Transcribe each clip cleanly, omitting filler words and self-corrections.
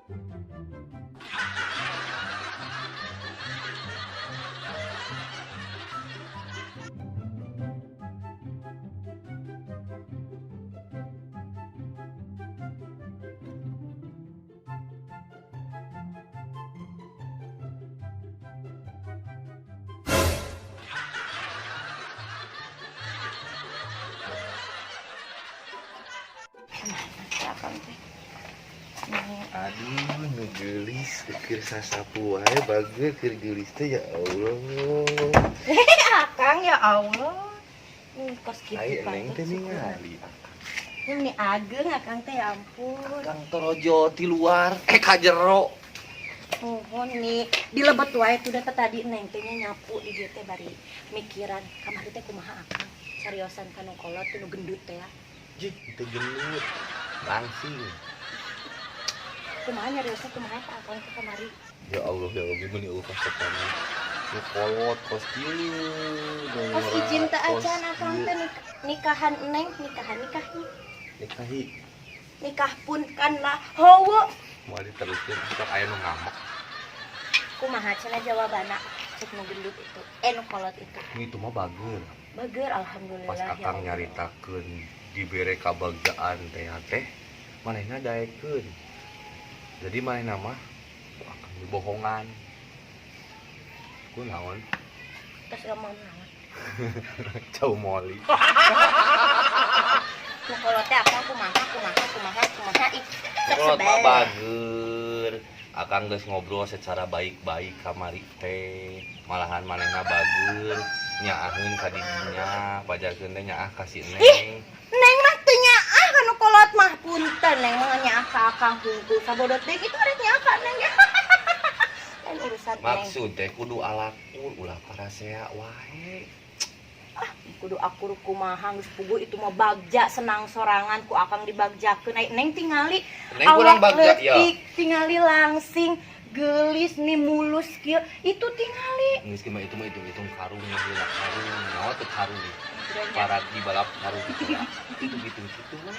Aduh, ngegelis keur sasapu wae bageut keur gelis teh ya Allah. Akang ya Allah. Kos kitu Ai neng teh ningali. Ini ageng akang teh ya ampun. Kang torojo ti luar ka jero. Nuhun nih, dilebet wae tuh data tadi neng teh nyapu di dieu teh bari mikiran kamari teh kumaha akang. Sariosan kanu kolot teh nu gendut teh ya. Jik teu gendut. Langsing. Kumaha nyariosna kumaha teh akang ke kamari. Ya Allah gimana Allah kasepan. Nu kolot kos kieu. Kos izin teh acan akang teh nikahan neng nikahi. Nikah pun kan lah hawa. Moal diteruskeun sok aya nu ngamak. Kumaha cenah jawabanna cek nu gendut itu, nu kolot itu. Itu mah bageur. Bageur alhamdulillah. Pas akang nyaritakeun dibere kabagjaan teh manehna daekeun. Jadi manehna mah akang dibohongan. Kunaon? Terus ngomong naon? Cau moli. Nu kolot teh akang kumaha ih. Kolot mah bageur. Akang geus ngobrol secara baik-baik kamari teh. Malahan manehna bageur nyaaheun ka didinya, pajarkeun teh nyaah ka si Neng. Neng mah teu nyaah kanu kolot mah punten Neng mah nyaah ka akang hungkul sabodot deui kitu ada nyaah ka Neng. Lain urusan Neng. Maksud teh kudu alakul ulah parasea wae. Kudu akur kumaha geus puguh itu mah bagja senang sorangan ku akang dibagjakeun Neng tingali Neng kurang bagja ya. Tingali langsing gelis nih mulus kieu itu tingali. Geus mah itu hitung karung heula karung nyawa teu karung. Para di balap karung gitu lah. Itu mah.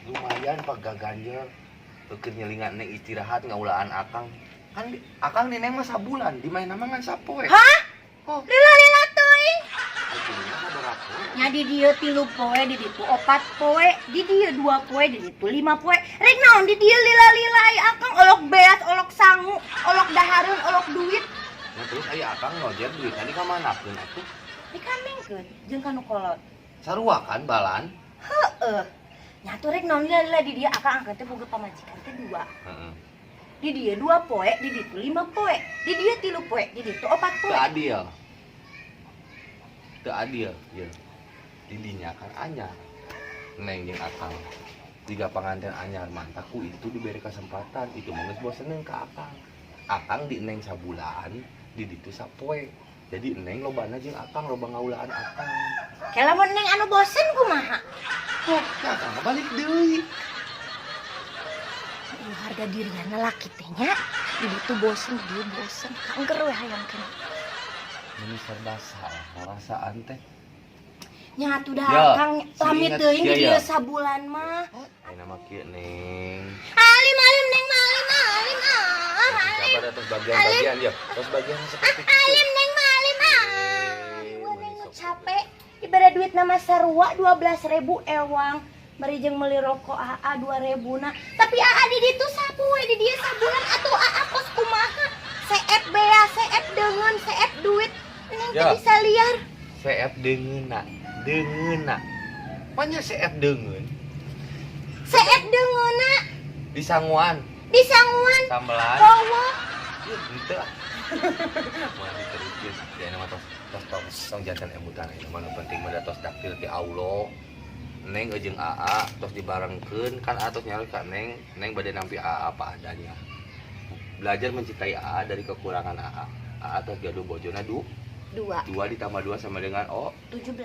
Lumayan pak gaganjel. Keur nyelingan Neng istirahat ngaulaan akang. Kan akang di Neng mah sabulan, di main mah ngan sapoe. Hah? Oh, Lila teuing. Nya di dieu 3 poe di ditu 4 poe di dieu 2 poe di ditu 5 poe rek naon di dieu lila-lila akang olok beas olok sangu olok dahareun olok duit. Nah terus aya akang ngojer duit tadi ka manakeun atuh? Dikandengkeun jeung kanu kolot. Sarua kan balan? Heueuh. Nya atuh rek naon lila-lila di dieu akang angkeun teh boga pamajikan teh 2. Heeh. Di dieu 2 poe di ditu 5 poe di dieu 3 poe di ditu 4 poe. Teu adil ya. Didinya kan anyar. Neng jeung akang. Tiga panganten anyar mantaku itu diberi kesempatan. Itu mah geus boseneun ka akang. Akang di Neng sabulan, di ditu sapoe. Jadi Neng lobana jeung akang loba ngaulaan akang. Ke lamun Neng anu bosen kumaha? Kok akang balik deui. Harga dirian laki teh nya di ditu bosen di dieu bosen. Kangger we hayang kena. Ini serba salah perasaan teh. Nya atuh dah Ya, akang lamit teuing di dieu sabulan mah. Ayeuna mah kieu Neng. Alim Neng mah alim. Sabar atas bagian-bagian ya. Terus bagian seperti itu. Alim Neng mah alim. Neng nu capek dibere duit nama sarua 12.000 ewang. Bari jeung meuli rokok AA 2.000 na. Tapi AA di ditu sapoe di dieu sabulan atuh AA kos kumaha? CF bea, CF deungeun, CF duit. Neng teh bisa liar. CF deungeunna. Panya CF deungeun. CF deungeunna Di sanguan. Sambelan. Hawa. Henteu. Moal diteruskeun. Dina mah tos jantan emutan aya mah penting mah tos daktil ti Allah. Neng jeung AA tos dibarengkeun kan atuh nyari ka Neng bade nampi AA apa adanya. Belajar mencintai AA dari kekurangan AA. AA tos gaduh bojona 2 ditambah 2 sama dengan 17.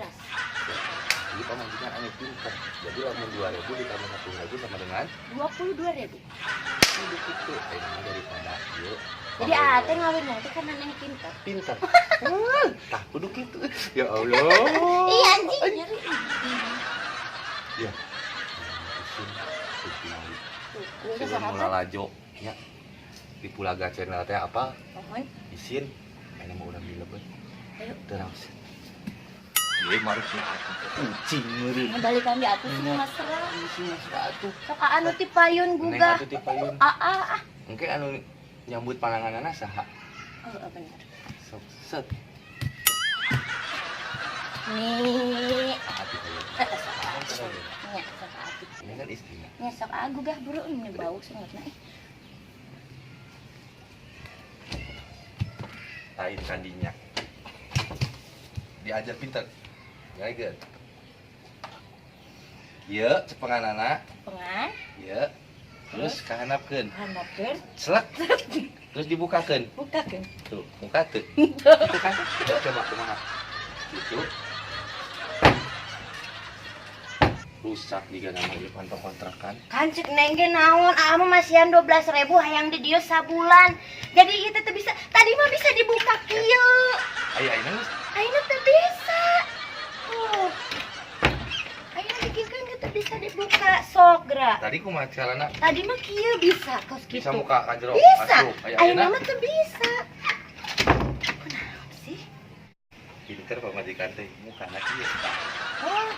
Jadi pamajikan anu pinter. Jadi lamun 2.000 ditambah 1.000 sama dengan 22.000. Ini kitu nama daripada ieu. Jadi AA teh ngawin nanti karena Neng pinter. Tah kudu kitu. Ya Allah. Iya anjing nyeri. Ya. Tuh, Sudah mulai lajo nya di Pulaga channel teh apa mohon. isin ini mau udah dilebet Ayo. terus ieu marusna kucing meureun Balikan di atuh sih Mas Ra. sih Mas atuh Sok anu ti payun neng gugah. atuh ti payun engke anu nyambut pananganana saha Bener. sok set Nih. atuh payun Nya sok atuh. ini kan istrinya Nya sok gugah buru ini bau sangatna. tain kandinya diajar pinter very good ieu cepenganana Pengan, ieu terus kahandapkeun handapkeun, selek terus dibukakeun bukakeun. tuh muka tuh itu kan coba kumaha gitu rusak juga nama di pantau kontrakan Kan cek neng ge naon, mah masihan 12.000 hayang di dieu sabulan. Jadi ieu teh bisa, tadi mah bisa dibuka kieu. ayo nangis Ayeuna teh bisa. Ayeuna bikinkeun teh bisa dibuka sok gra. tadi kumaha carana Tadi mah kieu bisa kos bisa kitu. muka ka jero Bisa. asup aya Ayeuna ayeuna mah teh bisa. Kunaon sih? pinter pamajikan teh muka na kieu Oh.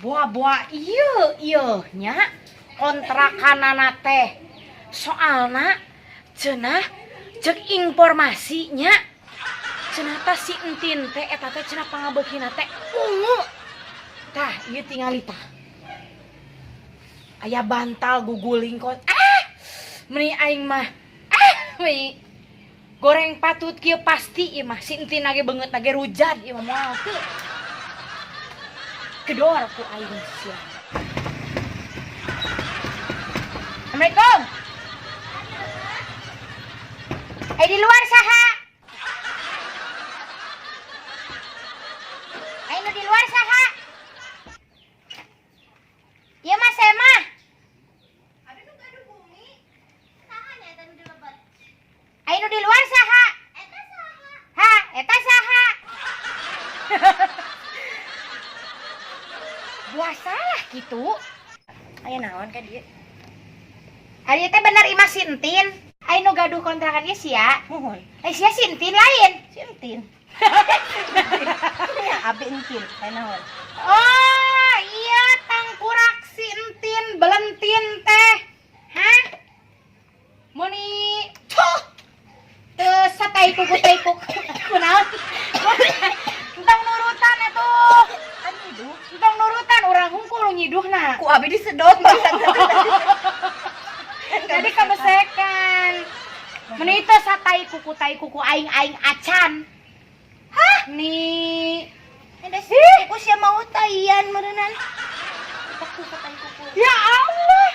Buah-buah iya nya kontrakanana teh soalna cenah cek informasinya cenah teh si entin teh eta teh cenah pangabeukina teh ungu tah ieu tingali tah aya bantal guguling kos meni aing mah meni goreng patut kieu pasti ieu mah si entin lagi beungeut lagi rujan ieu mah moal teu kedor ku aing sia. Assalamualaikum. Di luar saha? Ayo di luar saha? Iya Mas Emah. Aduh gaduh bumi. Saha nya eta nu dilebat? Ayo di luar saha? Eta saha? Ha, eta saha? Biasalah gitu. Ayo naon ka dieu? Ari teh bener imah Sintin. Ayo nu gaduh kontrakan ge sia. Mohon. Sia Sintin lain. Sintin. Ya abi entin. Ayo naon? Oh, iya tangkurak Sintin belentin teh. Hah? Muni tuh. Satai kuku kunaon? Tentang nurutan atuh. Nyiduh, tentang nurutan orang hungkul nyiduhna. Ku abi disedot bangsat. Jadi kabesekan. Meni teh satai kuku aing acan. Hah? Nih. Ada sih kuku sia mau taian meureunnan. Kuku satai kuku. Ya Allah.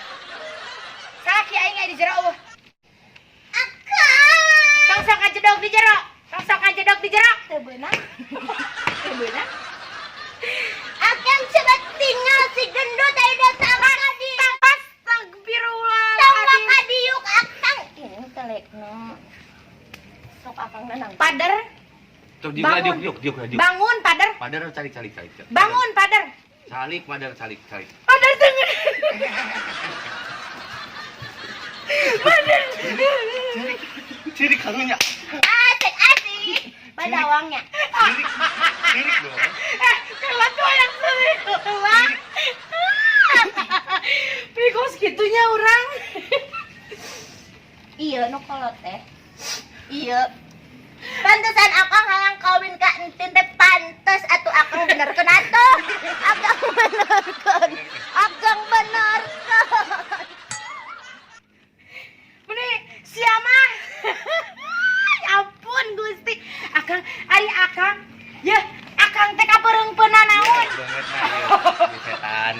Kaki aing aya di jero eueuh. Akang. Tong sok ajedog di jero. Teu beunang. Akan coba tinggal si gendut ayo datang kadi. Astagfirullah. Tangga kadiuk akang. Ini telekno. Sok akang nenang. Pader. Tuh Bangun. diuk. Bangun pader. Padar calik. Bangun pader. Calik. Pader tengah. Pader. Ciri karunya. Asik. Badawangnya. Ciri dong. Kelat yang sering keluar. Prikos gitunya orang. Iya nu kolot teh. Iya. Pantesan akang hayang kawin ka entin teh pantes atuh akang benerkeun atuh. Akang benerkeun. Meni sia mah. Ya ampun Gusti. Akang ari akang ya akang teh kapereungpeunna naon? Banget nah ieu setan.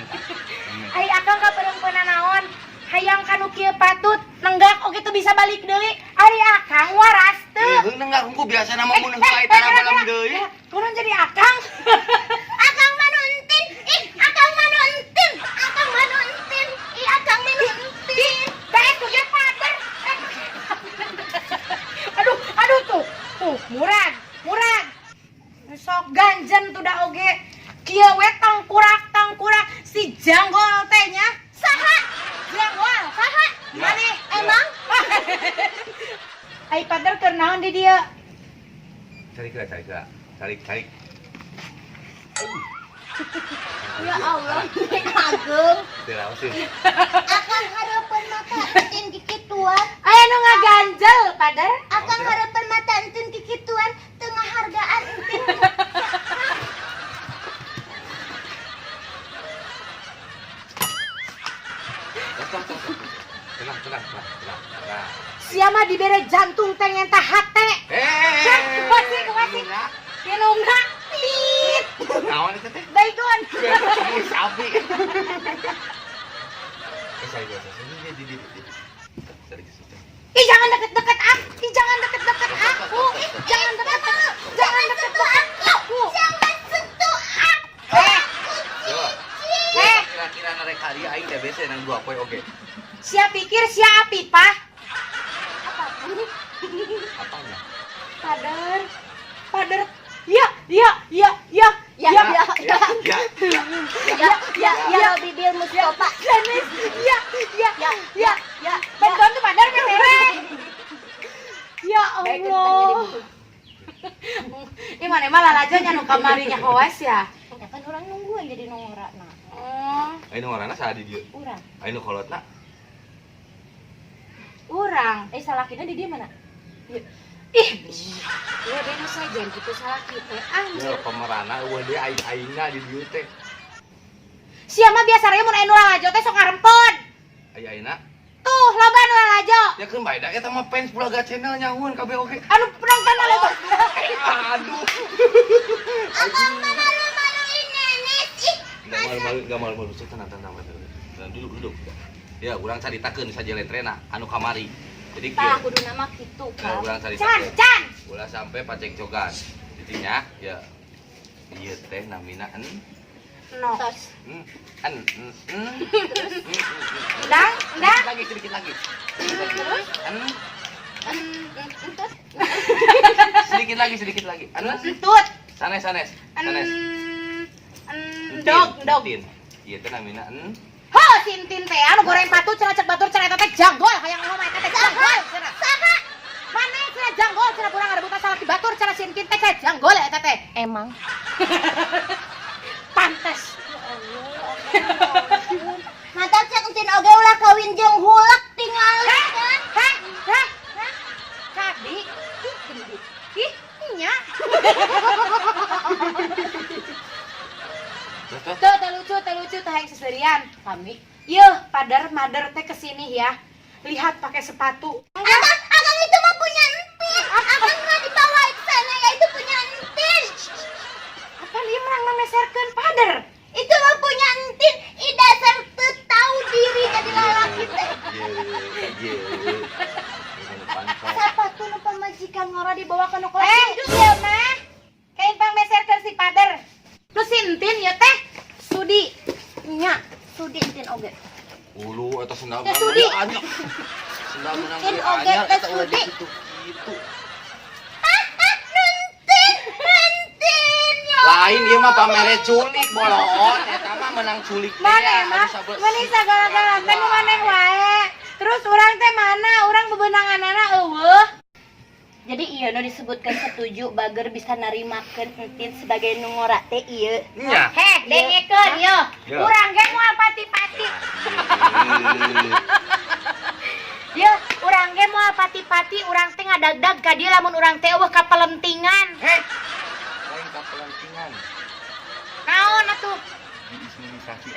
Ari akang kapereungpeunna naon? Hayang kanu kieu patut nenggak oge teu bisa balik deui. Ari akang waras teu. Heung enggak hungku biasa nama mun heung eta malam deui. Kunaon jadi akang? Akang mah nu entin. Ih, akang mah nu entin. Akang mah nu entin. Ih, akang mah nu entin. Bae tuh ge pader. murag. Sok ganjen tuh da oge. Kieu we tangkurak si Janggol teh nya. Saha? Janggol, saha? Ya, Maneh ya. emang? Ai padahal keur naon di dieu? Cari. Ya Allah, kagum. Tiraosin. Akan harapan mata entin kikituan. Aya nu ngaganjel, padahal. Akan harapan mata entin kikituan tengah hargaan entin. Tenang. Sia mah dibere jantung teh ngentah hate. Kemasi. Tinungna. Tit. Naon itu teh? Baygon. Ini sapi. Saya di. Ih jangan deket-deket aku. Jangan deket-deket aku. Jangan aku. Jangan sentuh aku. Kira-kira narek kali aing teh bese nang dua poe oge. Sia pikir sia api, Pak. Apanya? Pader. Ya. Bibir Mustafa. Janis. Ya. Bantuan tuh pader kan mereh. Ya Allah. Ini mana malah lajanya nu kamarinya hoes ya. Ya kan orang nungguan jadi nongorana. Oh, Ainu ngorana saha di dieu? urang. Ainu kolotna? Urang. Salakina di dia mana? Ih. Ya bener saja gitu salaki teh. Ya pemerana eueuh deui aing-aingna di dieu teh. Sia mah biasa raya mun aya nu lalajo teh sok ngarempon. Ayeuna Tuh, loba nu lalajo. ya keun bae da eta mah fans Pulaga Channel nyahuan kabeh oge. Anu penonton lalajo. Aduh. Abang malu-maluin nenek. Ih. Enggak malu-malu tenang. Duduk. Ya, urang caritakeun saja letrena anu kamari. Jadi Tah kudu nama kitu Ya, kan. urang caritakeun. Can. Ulah sampai pacekcogan. Intinya ya ieu teh namina No. Dang. Dang. Sedikit lagi. Sedikit lagi. Tut. Sanes. Dog. Ieu teh namina Ho, Tintin teh anu goreng batu cenah cek batur cenah eta teh janggol hayang ngomong eta teh janggol cenah. Saha? Mana cenah janggol cenah kurang ada buta salah di batur cenah Tintin teh janggol eta teh. Emang. Pantes. Ya Allah. Mantap cek entin oge ulah kawin jeung hulek tingali kan. Hah? Kadi. Ih, gendut. Ih, nya. Tuh lucu teh yang seserian kami. Yeuh, mader teh kesini ya. Lihat pakai sepatu. Akang itu mah punya entin. Akang mah dibawa ke sana ya itu punya entin. Apa limrang memeserkeun pader? Itu mah punya entin. I dasar teu tahu diri jadi lalaki teh. Sepatu nu pamajikan ngora dibawa ke nu kelas. Ieu mah kain pangmeserkeun si pader. Lu sintin ya teh Sudi nya Sudi entin oge. Ulu eta sendal Ya, Sudi. anyar. Sendal menang Entin di oge anyar teh eta ulah Sudi. gitu. Nentin ya. Lain ieu mah pamere culik boloon eta mah menang culik teh. Mana mah? Mani sagala-gala teh nu maneh wae. Terus urang teh mana? Urang bebenanganana eueuh. Jadi iya nu disebutkan setuju bager bisa narimakeun entin sebagai nu ngora teh ieu. Nya. Heh, dengekeun yo. Yo. Urang ge moal pati-pati. Yo, urang ge moal pati-pati, urang teh ngadagdag ka dieu lamun urang teh eueuh kapelentingan. Heh. Lain kapelantingan. Naon atuh? Diismunisasi.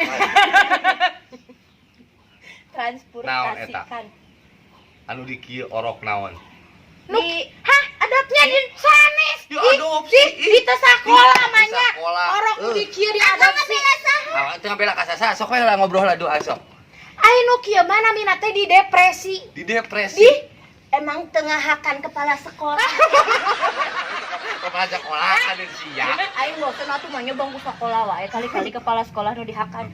Transportasikan. Anu di kieu orok naon? Hah, adopnya di sanes. Ya, adopsi. Di teu sakola Di manya. sakola. Orok nu di kieu di adopsi. Ah, teu ngabela ka sasa, sok we lah ngobrol lah doa sok. Ai nu kieu mah namina teh di depresi. Di depresi. Di emang tengahakan kepala sekolah. Kepala sekolah ada sia. Aing bosen atuh mah nyobang ku sekolah wae kali-kali kepala sekolah nu dihakan.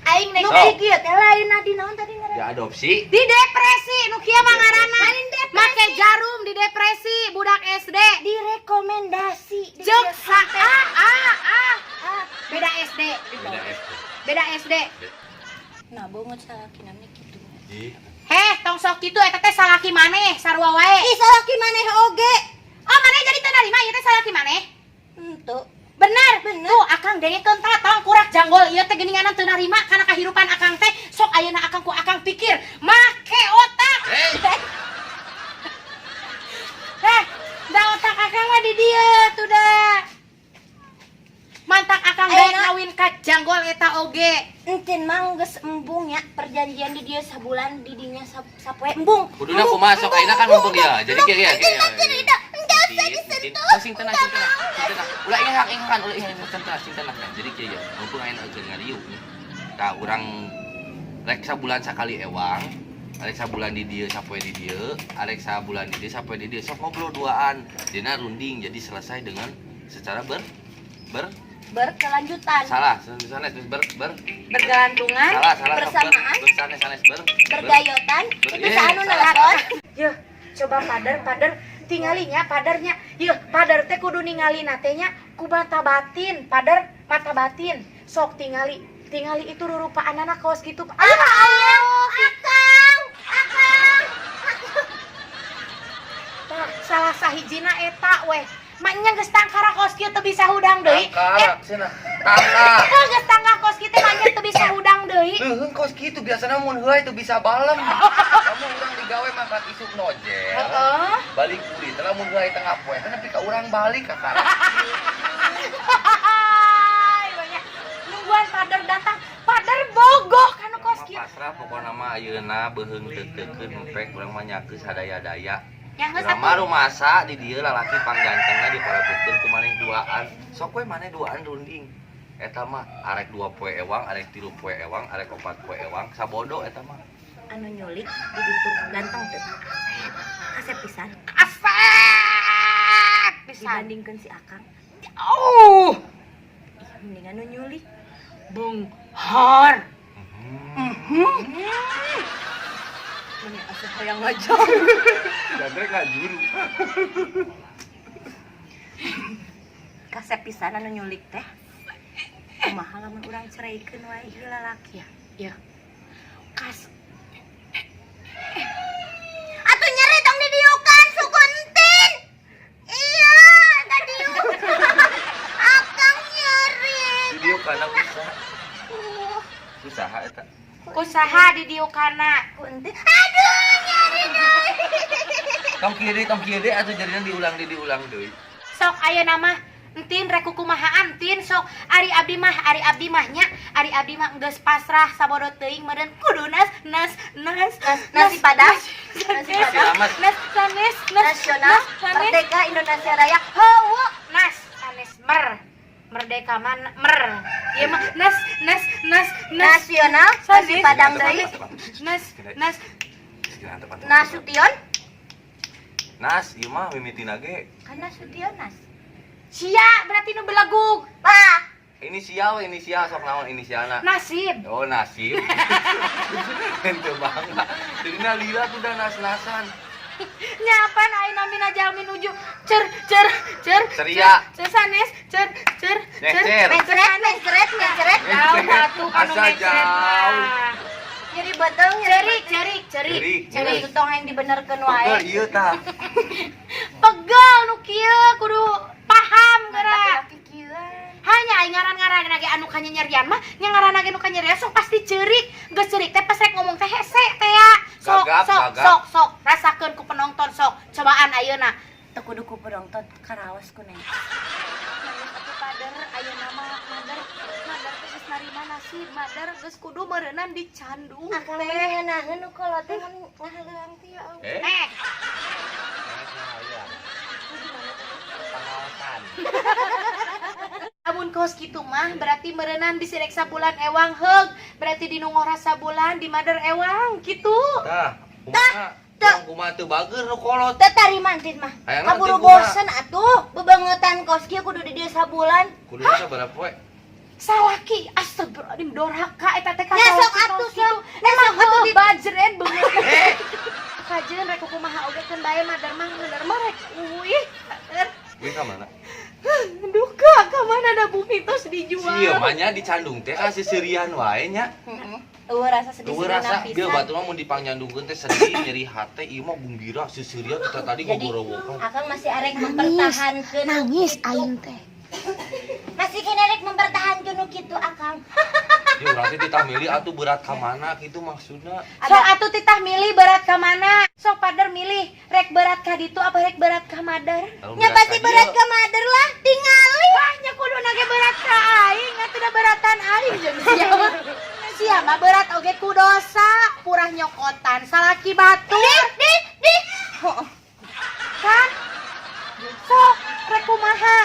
Aing nek So. kieu teh lain di naon tadi ngaranna? Diadopsi. Di depresi nu kieu mah ngaranna. Make jarum di depresi budak SD. Direkomendasi. Jeung beda SD. Beda SD. Beda SD. Nah, bungut salaki namanya gitu. Ih, Heh, tong sok kitu eta teh salaki maneh sarua wae. Ih, salaki maneh oge. Oh, maneh jadi teu narima ieu teh salaki maneh? Henteu. Bener. Tuh, Akang dengekeun tah tong kurak janggol ieu teh geuninganan teu narima kana kahirupan Akang teh. Sok ayeuna Akang ku Akang pikir, make otak. Heh, da otak Akang mah di dieu tuh da. Mantak Akang bae ngawin ka janggol eta oge. Entin mah geus embung ya perjanjian di dieu sabulan di dinya sapoe embung. kuduna kumaha sok ayeuna kan mumpung ya. Jadi kieu ya. Sing tenang. Ulah ingat, ulah sing tenang. Jadi kieu ya, mumpung ayeuna eukeun ngariuk. Tah urang rek sabulan sakali ewang, arek sabulan di dieu sapoe di dieu, arek sabulan di dieu sapoe di dieu. Sok ngobrol duaan, dina runding jadi selesai dengan secara Berkelanjutan. salah Bergelantungan. salah Bersamaan. sanes Bergayotan. Itu Iya, saanu salah. nalakon. Yeuh, coba pader tingalinya padernya. Yeuh, pader teh kudu ningali natenya ku mata batin, pader mata batin. Sok tingali itu rurupaan anak kaos gitu. Akang. Tah, salah sahijina eta weh. Maknya geus tangkara kaos kieu teu bisa hudang deui. Tangkara, cenah. Tangkara. Geus tangkara kaos kieu teh maknya teu bisa hudang deui. Leuheung kos kitu biasana mun heula itu bisa balem. Kamu urang digawe mangkat isuk nojel. Heeh. Balik kulit, lamun heula tengah poe teh nepi ka urang balik ka karang. Hai, banyak nungguan pader datang. Pader bogoh kana kaos kieu. Pasrah pokona mah ayeuna beuheung teu-teukeun empek urang mah nyakeus hadaya-daya. Yang geus Urang mah rumasa di dieu lalaki panggantengna diparabeutkeun ku maneh duaan. Sok we maneh duaan runding. Eta mah arek 2 poe ewang, arek 3 poe ewang, arek 4 poe ewang, sabodo eta mah. Anu nyulik di ditu ganteng teu. Kasep pisan. Asep pisan. Dibandingkeun si Akang. Oh, Mending anu nyulik. Bung Har. Mending asuh hayang ngajak. Jadrek ngajuru. Kasep pisan anu nyulik teh. Kumaha lamun urang cereikeun wae ieu lalaki ya. Ya. Kas Atuh nyeri tong didiukan sukuntin. Iya, tadiuk. Akang nyeri. Video kana usaha. Usaha eta. kusaha di diukana. Kuntin. Aduh, nyeri deui. Tong kieu deui atuh jarina diulang deui. Sok ayeuna mah entin rek kumahaan entin sok ari abdi mahnya ari abdi mah geus pasrah sabodo teuing meureun kudu Nasi padang. Nasi padang. sanes Nasional Merdeka Indonesia Raya. heueuh sanes merdeka man ieu mah Nasional Nasi padang deui. Nasution. Nas, ieu mah mimitina ge. Kan Nasution nas. sia berarti nu belagug Bah. Inisial sok naon inisialna. nasib Oh, nasib. Ente bangga. Dina lila kuda nas-nasan. nyapan ayeuna mina jalmi nuju cer Ceria. sanes cer Necer. Mencret. jauh atuh kanu Asa jauh. Nyeri beteng, Cerik. Nyeri itu tong yang dibenerkeun Pegel wae. ieu tah. pegel nu kieu kudu paham geura Laki kieu. hanya aing ngaran-ngaran ge anu kanyerian mah nya ngaran ge nu kanyerian sok pasti ceurik geus ceurik teh pas rek ngomong teh hese teh ya Gagap. sok rasakeun ku penonton sok cobaan ayeuna Teu kudu ku penonton karaos ku neng. atuh pader ayeuna mah mader teh geus narima nasib mader geus kudu meureunan dicandu Akang mah ngeunaheun nu kolot teh ngahaluang teh ya Allah. Eh. Pengawasan. Amun kos kitu mah berarti meureunan bisi rek sabulan ewang heug berarti di nu ngora sabulan di mader ewang kitu Tah. Kumaha teu bager nu kolot. Teu tarima entin mah. Hayang Kaburu nanti kumaha? bosen atuh bebangetan kos kieu kudu di dieu sabulan. Kudu sabaraha poe? salaki astagfirullahaladzim dorhaka eta teh Ya sok atuh sok. emang atuh heuh bajret beungeut kajen rek kumaha oge keun bae madar mah rek uih. Gue ka mana? Duka ka mana ada bumi tos dijual. Ieu mah nya dicandung teh kasih serian wae nya. Eueuh rasa sedih Eueuh rasa dia batu mah mun dipanyandungkeun teh sedih nyeri hate ieu mah bumbira seserian kita tadi Jadi gogorowokan. Akang masih arek mempertahankeun Nangis kitu. aing teh. Masih kena arek mempertahankeun nu kitu Akang. Ya urang teh ditah milih atuh berat ka mana kitu maksudna. Sok atuh titah milih berat ka mana? Sok pader milih rek berat ka ditu apa rek berat ka madar? Kalau Nya pasti ka berat dieu, ke mader lah, tingali. Wah nya kudu nage berat ka aing, atuh da beratan aing jeung sia. Sia mah berat oge ku dosa, purah nyokotan salaki batur. Di. Kan? Sok rek kumaha?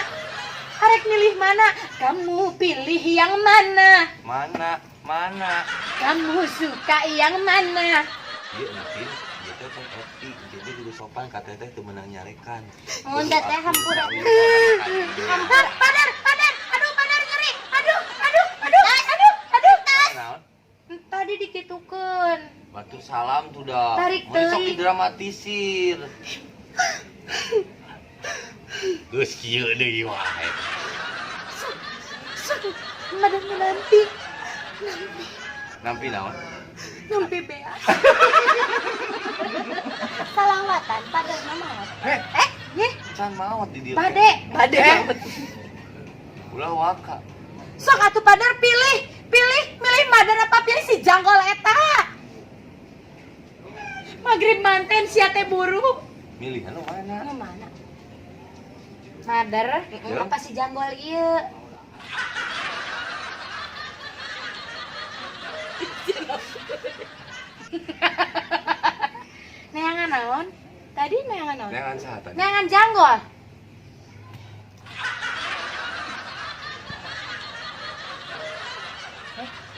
Arek milih mana? Kamu pilih yang mana? Mana? Kamu suka yang mana? Ieu entin, ieu teh teh etik, jadi kudu sopan ka teteh teu meunang nyarekan. Mun teteh hampura. Hampir, padar, aduh padar nyeri, aduh. Naon? Tadi dikitukeun. Batu salam tuh dah. Tarik Mun sok teuing. didramatisir. Geus kieu deui wae. Madar nanti, Nampi naon? nampi beas. Salawatan pader mah. Nih, Can maot di dieu. bade. Ulah waka. Sok atuh padar milih madar apa pilih si janggol eta. Magrib manten sia teh buru. Milih anu mana? Nu mana? Madar, Ya. Apa si janggol ieu? neangan naon? Tadi neangan naon? Neangan saha tadi? Neangan janggol.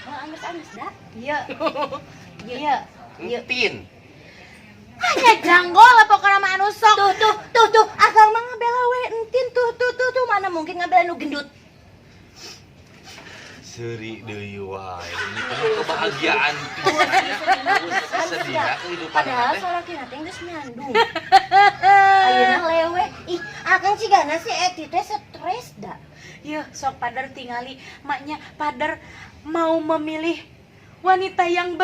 Oh, angus dah. Iya. Iya. Entin. Hanya janggol apa kana mah anu sok. Tuh, Akang mah ngabela we entin tuh mana mungkin ngabela nu gendut. Seri deui wae. Ini penuh kebahagiaan pisan. Sedihna kehidupan Padahal teh. salakina teh geus nyandung. Ayeuna lewe. Ih, Akang cigana si Eti teh stres da. Iya, sok padar tingali maknya padar mau memilih wanita yang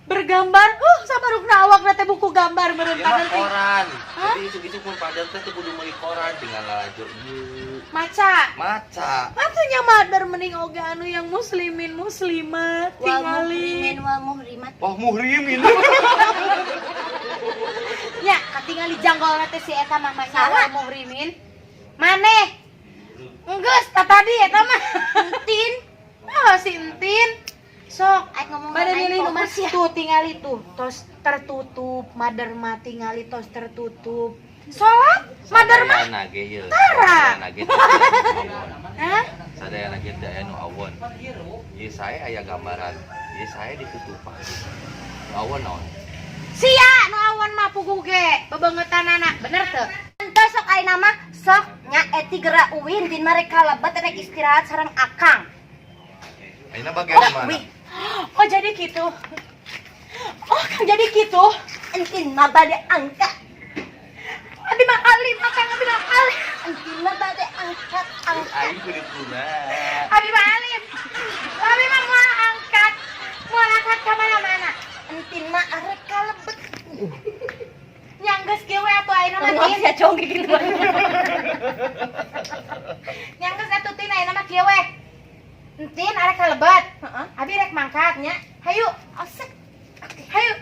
bergambar. Sabarukna awakna teh buku gambar meureun Ieu mah padar teh. koran. Jadi isuk-isuk mun padahal teh teu kudu meuli koran tinggal lalajo ieu. Maca. Maca. Atunya madar mending oge anu yang muslimin muslimat Wal tingali. muhrimin wal muhrimat. Wah muhrimin. Nya, katingali janggolna teh si eta mah mah Saha? muhrimin. Maneh? Enggeus, tadi eta mah. Entin. Si Entin. Sok, Aing ngomong pada aing milih fokus ya. tuh tingali tuh, tos tertutup, madar mah tingali tos tertutup. Sholat, madar mah. Sadayana ge ieu. Tara. Sadayana ge teu awon. Hah? Sadayana ge teu anu awon. Ieu sae aya gambaran. Ieu sae ditutupan. Awon naon? Sia, nu awan mah puguh ge, bebeungetanana, bener teu? Entos sok ayeuna mah sok nya Eti geura uwin din mereka lebat rek istirahat sareng Akang. Ayeuna bagian mana? wih. Oh jadi gitu. Oh kan jadi gitu. Entin mah bade angkat. Abi mah alim, Akang abi mah alim. Entin mah bade angkat. Aing kudu punah. Abi mah alim. Abi mah moal angkat. Moal angkat ka mana-mana. Entin mah arek kalebet. Nyanggeus kieu we atuh ayeuna mah Maaf tin. ya cong gitu. Nyanggeus atuh tin ayeuna mah kieu we. Entin arek kalebet. Heeh. Abi rek mangkat nya. Hayu, Asik. hayu.